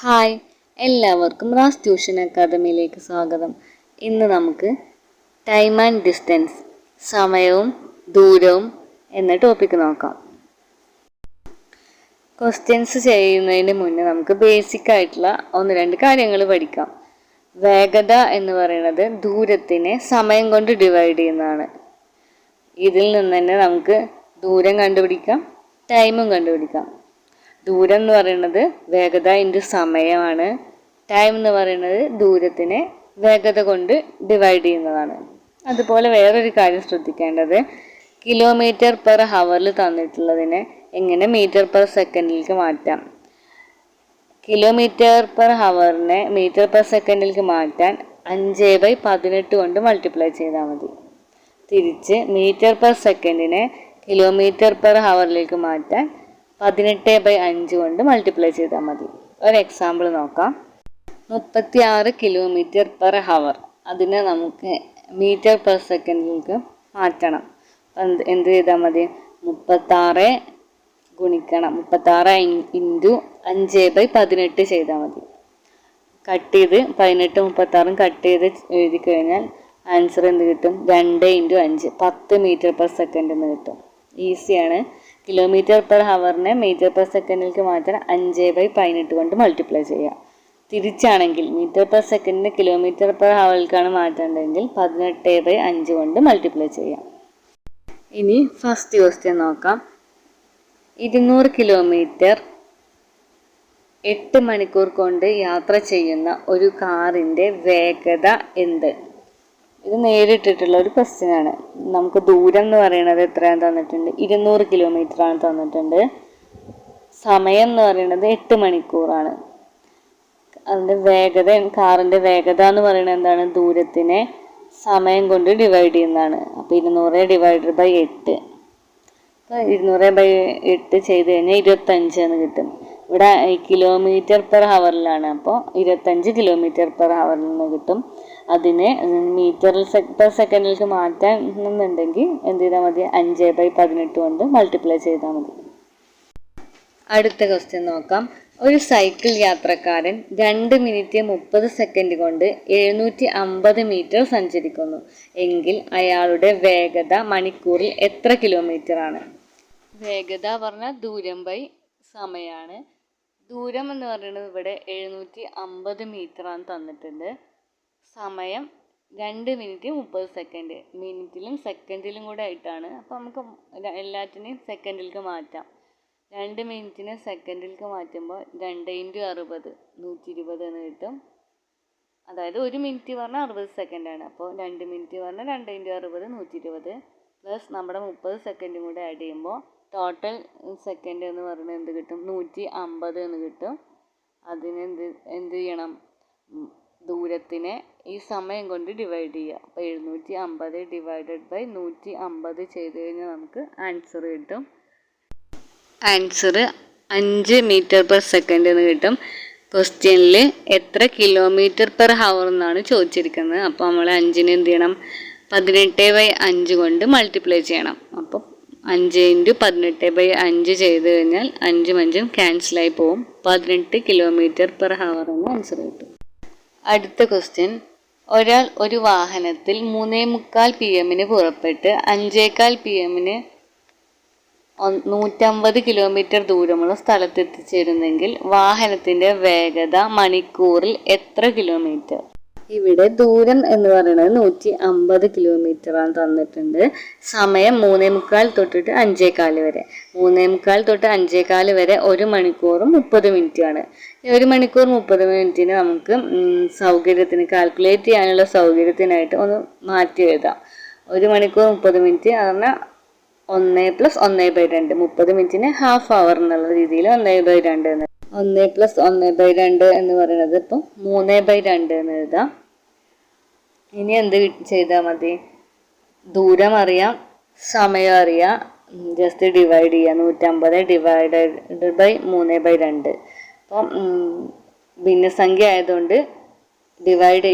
Hi, എല്ലാവർക്കും Ras tuition അക്കാദമിയിലേക്ക് സ്വാഗതം. ഇന്ന് നമുക്ക് ടൈം ആൻഡ് ഡിസ്റ്റൻസ്, സമയവും ദൂരവും എന്ന ടോപ്പിക്ക് നോക്കാം. ക്വസ്റ്റ്യൻസ് ചെയ്യുന്നതിന് മുന്നേ നമുക്ക് ബേസിക് ആയിട്ടുള്ള ഒന്ന് രണ്ട് കാര്യങ്ങൾ പഠിക്കാം. വേഗത എന്ന് പറയുന്നത് ദൂരത്തിനെ സമയം കൊണ്ട് ഡിവൈഡ് ചെയ്യുന്നതാണ്. ഇതിൽ നിന്ന് തന്നെ നമുക്ക് ദൂരം കണ്ടുപിടിക്കാം, ടൈമും കണ്ടുപിടിക്കാം. ദൂരം എന്ന് പറയുന്നത് വേഗത ഇൻറ്റു സമയമാണ്. ടൈം എന്ന് പറയുന്നത് ദൂരത്തിനെ വേഗത കൊണ്ട് ഡിവൈഡ് ചെയ്യുന്നതാണ്. അതുപോലെ വേറൊരു കാര്യം ശ്രദ്ധിക്കേണ്ടത്, കിലോമീറ്റർ പെർ ഹവറിൽ തന്നിട്ടുള്ളതിനെ എങ്ങനെ മീറ്റർ പെർ സെക്കൻഡിലേക്ക് മാറ്റാം. കിലോമീറ്റർ പെർ ഹവറിനെ മീറ്റർ പെർ സെക്കൻഡിലേക്ക് മാറ്റാൻ 5/18 കൊണ്ട് മൾട്ടിപ്ലൈ ചെയ്താൽ മതി. തിരിച്ച് മീറ്റർ പെർ സെക്കൻഡിനെ കിലോമീറ്റർ പെർ ഹവറിലേക്ക് മാറ്റാൻ 18/5 കൊണ്ട് മൾട്ടിപ്ലൈ ചെയ്താൽ മതി. ഒരു എക്സാമ്പിൾ നോക്കാം. 36 കിലോമീറ്റർ പെർ ഹവർ, അതിനെ നമുക്ക് മീറ്റർ പെർ സെക്കൻഡിലേക്ക് മാറ്റണം. എന്ത് ചെയ്താൽ മതി? 36 ഇൻറ്റു 5/18 ചെയ്താൽ മതി. കട്ട് ചെയ്ത് 18 36 കട്ട് ചെയ്ത് എഴുതി കഴിഞ്ഞാൽ ആൻസർ എന്ത് കിട്ടും? 2 ഇൻറ്റു 5 10 മീറ്റർ പെർ സെക്കൻഡ് എന്ന് കിട്ടും. ഈസിയാണ്. കിലോമീറ്റർ പെർ ഹവറിനെ മീറ്റർ പെർ സെക്കൻഡിലേക്ക് മാറ്റാൻ 5/18 കൊണ്ട് മൾട്ടിപ്ലൈ ചെയ്യുക. തിരിച്ചാണെങ്കിൽ മീറ്റർ പെർ സെക്കൻഡിന് കിലോമീറ്റർ പെർ ഹവറിലേക്കാണ് മാറ്റേണ്ടതെങ്കിൽ 18/5 കൊണ്ട് മൾട്ടിപ്ലൈ ചെയ്യാം. ഇനി ഫസ്റ്റ് ക്വസ്റ്റ്യൻ നോക്കാം. 200 കിലോമീറ്റർ 8 മണിക്കൂർ കൊണ്ട് യാത്ര ചെയ്യുന്ന ഒരു കാറിൻ്റെ വേഗത എന്ത്? ഇത് നേരിട്ടിട്ടുള്ള ഒരു ക്വസ്റ്റ്യൻ ആണ്. നമുക്ക് ദൂരം എന്ന് പറയുന്നത് എത്രയാണ് തന്നിട്ടുണ്ട്? 200 കിലോമീറ്റർ ആണ് തന്നിട്ടുണ്ട്. സമയം എന്ന് പറയുന്നത് 8 മണിക്കൂറാണ്. അതിൻ്റെ വേഗത, കാറിൻ്റെ വേഗത എന്ന് പറയുന്നത് എന്താണ്? ദൂരത്തിനെ സമയം കൊണ്ട് ഡിവൈഡ് ചെയ്യുന്നതാണ്. അപ്പോൾ 200 ഡിവൈഡഡ് ബൈ 8, 200/8 ചെയ്ത് കഴിഞ്ഞാൽ 25 എന്ന് കിട്ടും. ഇവിടെ കിലോമീറ്റർ പെർ ഹവറിലാണ്, അപ്പോൾ 25 കിലോമീറ്റർ പെർ ഹവറിൽ നിന്ന് കിട്ടും. അതിനെ മീറ്റർ പെർ സെക്കൻഡിലേക്ക് മാറ്റാൻ എന്നുണ്ടെങ്കിൽ എന്ത് ചെയ്താൽ മതി? 5/18 കൊണ്ട് മൾട്ടിപ്ലൈ ചെയ്താൽ മതി. അടുത്ത ക്വസ്റ്റ്യൻ നോക്കാം. ഒരു സൈക്കിൾ യാത്രക്കാരൻ 2 മിനിറ്റ് 30 സെക്കൻഡ് കൊണ്ട് 750 മീറ്റർ സഞ്ചരിക്കുന്നു എങ്കിൽ അയാളുടെ വേഗത മണിക്കൂറിൽ എത്ര കിലോമീറ്റർ ആണ്? വേഗത പറഞ്ഞാൽ ദൂരം ബൈ സമയമാണ്. ദൂരം എന്ന് പറയുന്നത് ഇവിടെ 750 മീറ്ററാണ് തന്നിട്ടുണ്ട്. സമയം 2 മിനിറ്റ് 30 സെക്കൻഡ്, മിനിറ്റിലും സെക്കൻഡിലും കൂടെ ആയിട്ടാണ്. അപ്പോൾ നമുക്ക് എല്ലാറ്റിനെയും സെക്കൻഡിലേക്ക് മാറ്റാം. 2 മിനിറ്റിനെ സെക്കൻഡിലേക്ക് മാറ്റുമ്പോൾ 2 ഇൻറ്റു 60 120 എന്ന് കിട്ടും. അതായത് 1 മിനിറ്റ് പറഞ്ഞാൽ 60 സെക്കൻഡാണ്. അപ്പോൾ 2 മിനിറ്റ് പറഞ്ഞാൽ 2 ഇൻറ്റു 60 120 പ്ലസ് നമ്മുടെ 30 സെക്കൻഡും കൂടെ ആഡ് ചെയ്യുമ്പോൾ ടോട്ടൽ സെക്കൻഡ് എന്ന് പറയുന്നത് എന്ത് കിട്ടും? 150 എന്ന് കിട്ടും. എന്ത് ചെയ്യണം? ദൂരത്തിനെ ഈ സമയം കൊണ്ട് ഡിവൈഡ് ചെയ്യുക. അപ്പോൾ 750 ഡിവൈഡഡ് ബൈ 150 ചെയ്ത് കഴിഞ്ഞാൽ നമുക്ക് ആൻസർ കിട്ടും. ആൻസർ 5 മീറ്റർ പെർ സെക്കൻഡ് എന്ന് കിട്ടും. ക്വസ്റ്റ്യനിൽ എത്ര കിലോമീറ്റർ പെർ ഹവർ എന്നാണ് ചോദിച്ചിരിക്കുന്നത്. അപ്പോൾ നമ്മൾ 5ന് എന്ത് ചെയ്യണം? 18/5 കൊണ്ട് മൾട്ടിപ്ലൈ ചെയ്യണം. അപ്പോൾ 5 ഇൻറ്റു 18/5 ചെയ്ത് കഴിഞ്ഞാൽ 5 5 ക്യാൻസലായി പോവും. 18 കിലോമീറ്റർ പെർ ഹവർ എന്ന് ആൻസർ കിട്ടും. അടുത്ത ക്വസ്റ്റ്യൻ. ഒരാൾ ഒരു വാഹനത്തിൽ 3:45 PM പുറപ്പെട്ട് 5:15 PM 150 കിലോമീറ്റർ ദൂരമുള്ള സ്ഥലത്ത് എത്തിച്ചേരുന്നെങ്കിൽ വാഹനത്തിൻ്റെ വേഗത മണിക്കൂറിൽ എത്ര കിലോമീറ്റർ? ഇവിടെ ദൂരം എന്ന് പറയുന്നത് 150 കിലോമീറ്റർ ആണ് തന്നിട്ടുണ്ട്. സമയം 3:45 തൊട്ടിട്ട് 5:15 വരെ. 3:45 തൊട്ട് 5:15 വരെ 1 മണിക്കൂറും 30 മിനിറ്റുമാണ്. 1 മണിക്കൂർ 30 മിനിറ്റിന് നമുക്ക് സൗകര്യത്തിന് കാൽക്കുലേറ്റ് ചെയ്യാനുള്ള സൗകര്യത്തിനായിട്ട് ഒന്ന് മാറ്റി എഴുതാം. 1 മണിക്കൂർ 30 മിനിറ്റ് പറഞ്ഞാൽ 1 + 1/2, 30 മിനിറ്റിന് ഹാഫ് അവർ എന്നുള്ള രീതിയിൽ 1/2 എന്ന് 1 + 1/2 എന്ന് പറയുന്നത് ഇപ്പം 3/2 എന്ന് എഴുതാം. ഇനി എന്ത് ചെയ്താൽ മതി? ദൂരം അറിയാം, സമയം അറിയാം, ജസ്റ്റ് ഡിവൈഡ് ചെയ്യുക. 150 ഡിവൈഡഡ് ബൈ 3/2. അപ്പം ഭിന്നസംഖ്യ ആയതുകൊണ്ട് ഡിവൈഡ്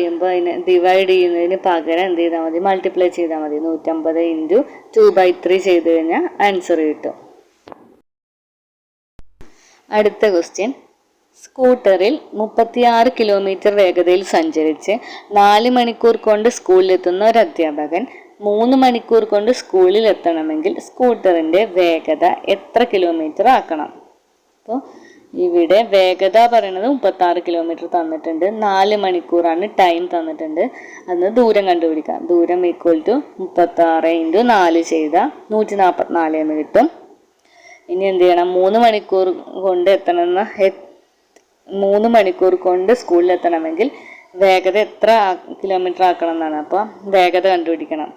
ചെയ്യുന്നതിന് പകരം എന്ത് ചെയ്താൽ മതി? മൾട്ടിപ്ലൈ ചെയ്താൽ മതി. 150 ഇൻറ്റു 2/3 ചെയ്ത് കഴിഞ്ഞാൽ ആൻസർ കിട്ടും. അടുത്ത ക്വസ്റ്റ്യൻ. സ്കൂട്ടറിൽ 36 കിലോമീറ്റർ വേഗതയിൽ സഞ്ചരിച്ച് 4 മണിക്കൂർ കൊണ്ട് സ്കൂളിലെത്തുന്ന ഒരു അധ്യാപകൻ 3 മണിക്കൂർ കൊണ്ട് സ്കൂളിൽ എത്തണമെങ്കിൽ സ്കൂട്ടറിന്റെ വേഗത എത്ര കിലോമീറ്റർ ആക്കണം? അപ്പോൾ ഇവിടെ വേഗത പറയുന്നത് 36 കിലോമീറ്റർ തന്നിട്ടുണ്ട്, 4 മണിക്കൂറാണ് ടൈം തന്നിട്ടുണ്ട്. അന്ന് ദൂരം കണ്ടുപിടിക്കാം. ദൂരം ഈക്വൽ ടു 36 × 4 ചെയ്താൽ 144 എന്ന് കിട്ടും. ഇനി എന്ത് ചെയ്യണം? 3 മണിക്കൂർ കൊണ്ട് എത്തണമെന്ന 3 മണിക്കൂർ കൊണ്ട് സ്കൂളിൽ എത്തണമെങ്കിൽ വേഗത എത്ര കിലോമീറ്റർ ആക്കണം എന്നാണ്. അപ്പോൾ വേഗത കണ്ടുപിടിക്കണം.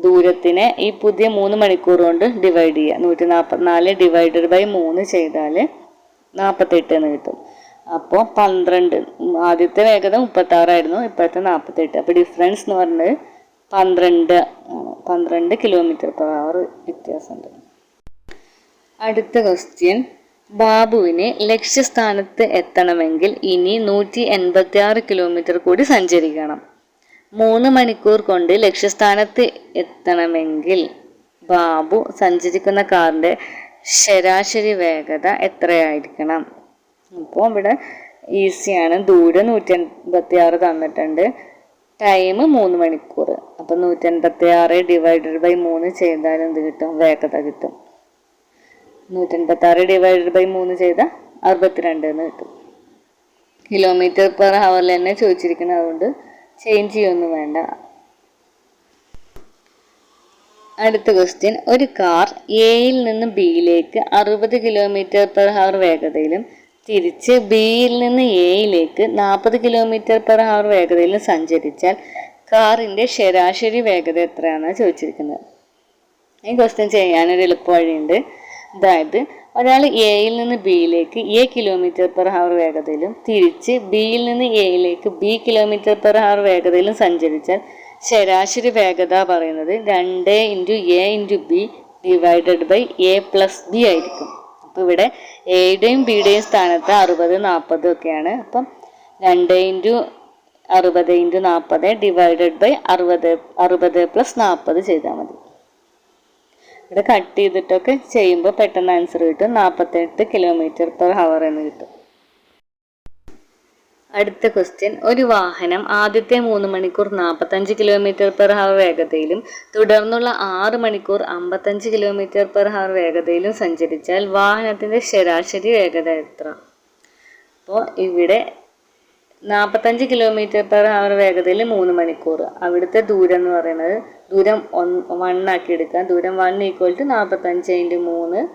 ദൂരത്തിനെ ഈ പുതിയ 3 മണിക്കൂർ കൊണ്ട് ഡിവൈഡ് ചെയ്യുക. 144 ഡിവൈഡഡ് ബൈ 3 ചെയ്താൽ 48 എന്ന് കിട്ടും. അപ്പോൾ 12, ആദ്യത്തെ വേഗത 36 ആയിരുന്നു, ഇപ്പോഴത്തെ 48. അപ്പോൾ ഡിഫറൻസ് എന്ന് പറഞ്ഞത് 12 ആണ്. 12 km/h വ്യത്യാസമുണ്ട്. അടുത്ത ക്വസ്റ്റ്യൻ, ബാബുവിന് ലക്ഷ്യസ്ഥാനത്ത് എത്തണമെങ്കിൽ ഇനി 186 കിലോമീറ്റർ കൂടി സഞ്ചരിക്കണം. 3 മണിക്കൂർ കൊണ്ട് ലക്ഷ്യസ്ഥാനത്ത് എത്തണമെങ്കിൽ ബാബു സഞ്ചരിക്കുന്ന കാറിന്റെ ശരാശരി വേഗത എത്രയായിരിക്കണം? അപ്പോൾ ഇവിടെ ഈസിയാണ്. ദൂരം 186 തന്നിട്ടുണ്ട്, ടൈം 3 മണിക്കൂർ. അപ്പം 186 ഡിവൈഡഡ് ബൈ 3 ചെയ്താൽ എന്ത് കിട്ടും? വേഗത കിട്ടും. 186 ഡിവൈഡഡ് ബൈ 3 ചെയ്താൽ 62 എന്ന് കിട്ടും. km/h തന്നെ ചോദിച്ചിരിക്കുന്നത്, അതുകൊണ്ട് ചേഞ്ച് ചെയ്യൊന്നും വേണ്ട. അടുത്ത ക്വസ്റ്റ്യൻ, ഒരു കാർ എയിൽ നിന്ന് ബിയിലേക്ക് 60 km/h വേഗതയിലും തിരിച്ച് ബിയിൽ നിന്ന് എയിലേക്ക് 40 km/h വേഗതയിലും സഞ്ചരിച്ചാൽ കാറിന്റെ ശരാശരി വേഗത എത്രയാണെന്നാണ് ചോദിച്ചിരിക്കുന്നത്. ഈ ക്വസ്റ്റ്യൻ ചെയ്യാനൊരു എളുപ്പ വഴിയുണ്ട്. അതായത് ഒരാൾ എയിൽ നിന്ന് ബിയിലേക്ക് km/h വേഗതയിലും തിരിച്ച് ബിയിൽ നിന്ന് എയിലേക്ക് B km/h വേഗതയിലും സഞ്ചരിച്ചാൽ ശരാശരി വേഗത പറയുന്നത് 2 × A × B divided by A+B ആയിരിക്കും. അപ്പോൾ ഇവിടെ എയുടെയും ബിയുടെയും സ്ഥാനത്ത് 60, 40 ഒക്കെയാണ്. അപ്പം 2 × 60 × 40 ഡിവൈഡഡ് ബൈ 60 + 40 ചെയ്താൽ മതി. ഇവിടെ കട്ട് ചെയ്തിട്ടൊക്കെ ചെയ്യുമ്പോൾ പെട്ടെന്ന് ആൻസർ കിട്ടും. 48 km/h എന്ന് കിട്ടും. അടുത്ത ക്വസ്റ്റ്യൻ, ഒരു വാഹനം ആദ്യത്തെ 3 മണിക്കൂർ 45 km/h വേഗതയിലും തുടർന്നുള്ള 6 മണിക്കൂർ 55 km/h വേഗതയിലും സഞ്ചരിച്ചാൽ വാഹനത്തിന്റെ ശരാശരി വേഗത എത്ര? അപ്പോൾ ഇവിടെ 45 km/h വേഗതയിൽ 3 മണിക്കൂർ. അവിടുത്തെ ദൂരം എന്ന് പറയുന്നത് ദൂരം 1 ആക്കി എടുക്കാം. ദൂരം 1 = 45 × 3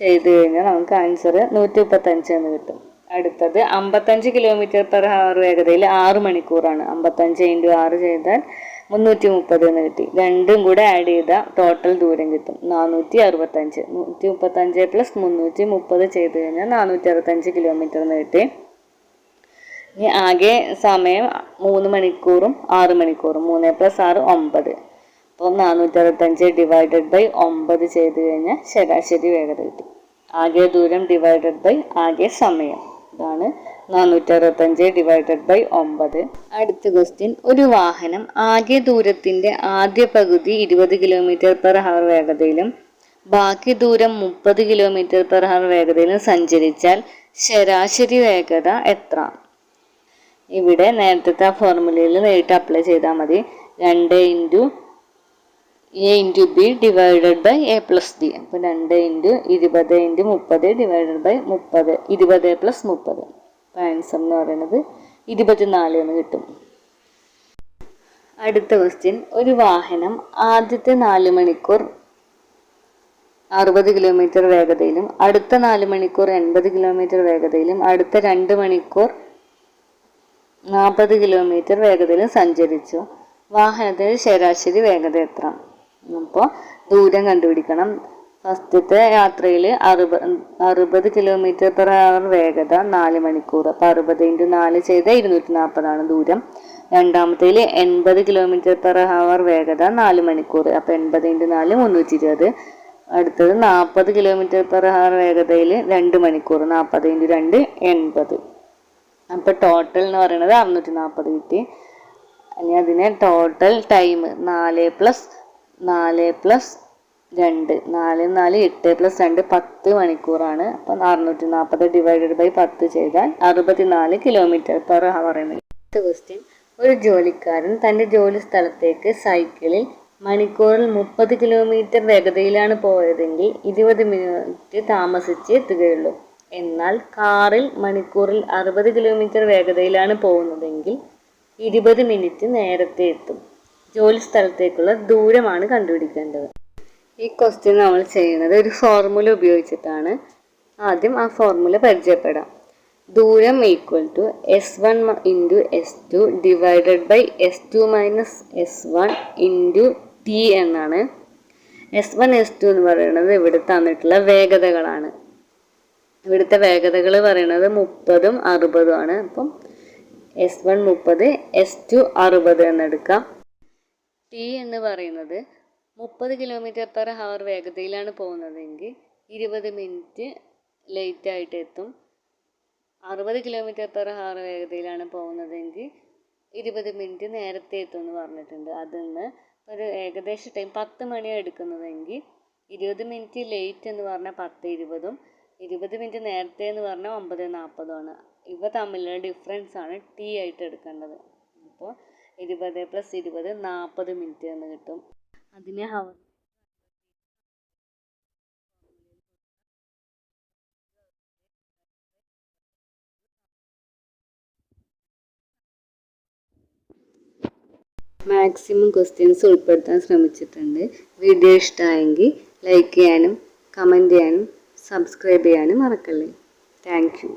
ചെയ്ത് കഴിഞ്ഞാൽ നമുക്ക് ആൻസർ 135 എന്ന് കിട്ടും. അടുത്തത് 55 km/h വേഗതയിൽ 6 മണിക്കൂറാണ്. 55 × 6 ചെയ്താൽ 330 എന്ന് കിട്ടി. രണ്ടും കൂടെ ആഡ് ചെയ്താൽ ടോട്ടൽ ദൂരം കിട്ടും 465. 135 + 330 ചെയ്ത് കഴിഞ്ഞാൽ 465 km എന്ന് കിട്ടി. ഇനി ആകെ സമയം 3 മണിക്കൂറും 6 മണിക്കൂറും. 3 + 6 9. അപ്പോൾ 465 ഡിവൈഡഡ് ബൈ 9 ചെയ്ത് കഴിഞ്ഞാൽ ശരാശരി വേഗത കിട്ടി. ആകെ ദൂരം ഡിവൈഡഡ് ബൈ ആകെ സമയം, ഇതാണ് 465 ഡിവൈഡഡ് ബൈ 9. അടുത്ത ക്വസ്റ്റ്യൻ, ഒരു വാഹനം ആകെ ദൂരത്തിന്റെ ആദ്യ പകുതി 20 km/h വേഗതയിലും ബാക്കി ദൂരം 30 km/h വേഗതയിലും സഞ്ചരിച്ചാൽ ശരാശരി വേഗത എത്ര? ഇവിടെ നേരത്തെ ഫോർമുലയിൽ നേരിട്ട് അപ്ലൈ ചെയ്താൽ മതി. 2 × A × B divided by A+B. അപ്പോൾ 2 × 20 × 30 ഡിവൈഡഡ് ബൈ 30, 20 + 30. അപ്പോൾ ആൻസർ എന്ന് പറയുന്നത് 24 എന്ന് കിട്ടും. അടുത്ത ക്വസ്റ്റ്യൻ, ഒരു വാഹനം ആദ്യത്തെ 4 മണിക്കൂർ 60 km വേഗതയിലും അടുത്ത 4 മണിക്കൂർ 80 km വേഗതയിലും അടുത്ത 2 മണിക്കൂർ 40 km വേഗതയിലും സഞ്ചരിച്ചു. വാഹനത്തിന്റെ ശരാശരി വേഗത എത്ര? അപ്പോൾ ദൂരം കണ്ടുപിടിക്കണം. ഫസ്റ്റത്തെ യാത്രയിൽ 60 km/h വേഗത 4 മണിക്കൂർ. അപ്പോൾ 60 × 4 ചെയ്താൽ 240 ദൂരം. രണ്ടാമത്തേൽ 80 km/h വേഗത 4 മണിക്കൂർ. അപ്പോൾ 80 × 4 320. അടുത്തത് 40 km/h വേഗതയിൽ 2 മണിക്കൂർ. 40 × 2 80. അപ്പോൾ ടോട്ടൽ എന്ന് പറയുന്നത് 640 കിട്ടി. ഇനി അതിനെ ടോട്ടൽ ടൈം 4 + 4 + 2 4 4 8 പ്ലസ് 2 10 മണിക്കൂറാണ്. അപ്പോൾ 640 ഡിവൈഡഡ് ബൈ 10 ചെയ്താൽ 64 കിലോമീറ്റർ പെർ ഹവർ എന്ന്. അടുത്ത ക്വസ്റ്റ്യൻ, ഒരു ജോലിക്കാരൻ തൻ്റെ ജോലി സ്ഥലത്തേക്ക് സൈക്കിളിൽ മണിക്കൂറിൽ 30 കിലോമീറ്റർ വേഗതയിലാണ് പോയതെങ്കിൽ 20 മിനിറ്റ് താമസിച്ച് എത്തുകയുള്ളൂ. എന്നാൽ കാറിൽ മണിക്കൂറിൽ 60 കിലോമീറ്റർ വേഗതയിലാണ് പോകുന്നതെങ്കിൽ 20 മിനിറ്റ് നേരത്തെ എത്തും. ജോലി സ്ഥലത്തേക്കുള്ള ദൂരമാണ് കണ്ടുപിടിക്കേണ്ടത്. ഈ ക്വസ്റ്റ്യൻ നമ്മൾ ചെയ്യുന്നത് ഒരു ഫോർമുല ഉപയോഗിച്ചിട്ടാണ്. ആദ്യം ആ ഫോർമുല പരിചയപ്പെടാം. ദൂരം equal to S1 into S2 divided by S2 minus S1 into T എന്നാണ്. S1 S2 എന്ന് പറയുന്നത് ഇവിടെ തന്നിട്ടുള്ള വേഗതകളാണ്. ഇവിടുത്തെ വേഗതകൾ പറയുന്നത് 30ഉം 60ഉം ആണ്. അപ്പം S1 30, S2 60 എന്നെടുക്കാം. T എന്ന് പറയുന്നത് 30 കിലോമീറ്റർ പെർ ഹവർ വേഗതയിലാണ് പോകുന്നതെങ്കിൽ 20 മിനിറ്റ് ലേറ്റ് ആയിട്ട് എത്തും. 60 കിലോമീറ്റർ പെർ ഹവർ വേഗതയിലാണ് പോകുന്നതെങ്കിൽ 20 മിനിറ്റ് നേരത്തെ എത്തും എന്ന് പറഞ്ഞിട്ടുണ്ട്. അതിൽ നിന്ന് ഒരു ഏകദേശ ടൈം 10 മണിയാണ് എടുക്കുന്നതെങ്കിൽ 20 മിനിറ്റ് ലേറ്റ് എന്ന് പറഞ്ഞാൽ 10:20ഉം 20 മിനിറ്റ് നേരത്തെ എന്ന് പറഞ്ഞാൽ 9:40ഉം ആണ്. ഇവ തമ്മിലുള്ള ഡിഫറൻസ് ആണ് T ആയിട്ട് എടുക്കേണ്ടത്. അപ്പോൾ 20 + 20 40 മിനിറ്റ് എന്ന് കിട്ടും. അതിനെ ഹവർ മാക്സിമം ക്വസ്റ്റ്യൻസ് ഉൾപ്പെടുത്താൻ ശ്രമിച്ചിട്ടുണ്ട്. വീഡിയോ ഇഷ്ടമായെങ്കിൽ ലൈക്ക് ചെയ്യാനും കമൻറ്റ് ചെയ്യാനും സബ്സ്ക്രൈബ് ചെയ്യാനും മറക്കല്ലേ. Thank you.